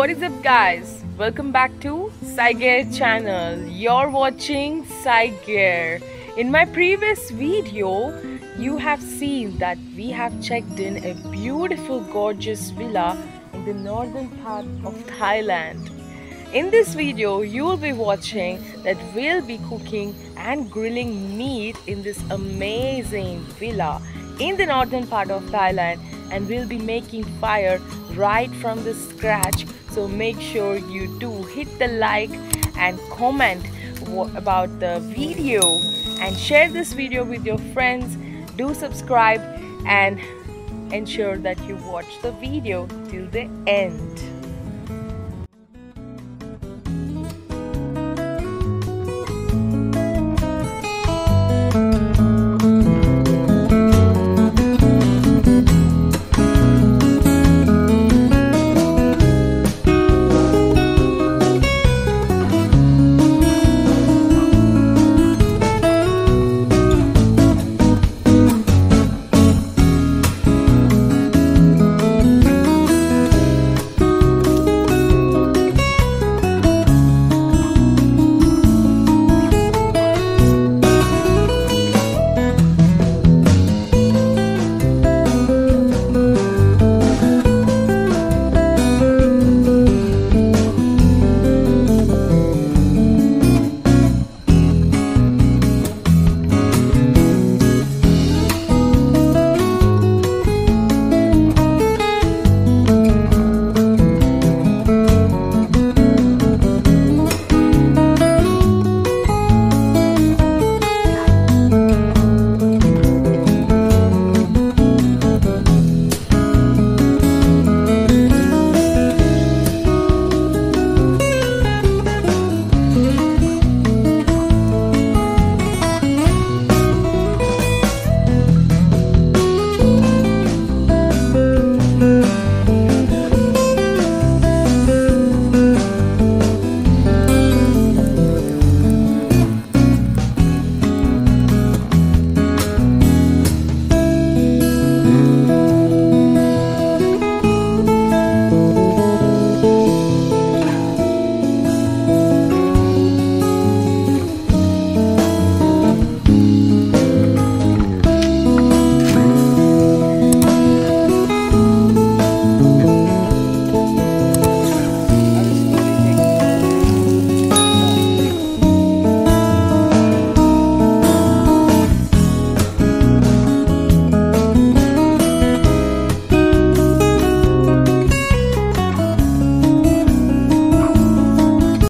What is up guys? Welcome back to Psy Gear channel. You're watching Psy Gear. In my previous video, you have seen that we have checked in a beautiful gorgeous villa in the northern part of Thailand. In this video, you will be watching that we'll be cooking and grilling meat in this amazing villa in the northern part of Thailand, and we'll be making fire right from the scratch. So make sure you do hit the like and comment about the video and share this video with your friends. Do subscribe and ensure that you watch the video till the end.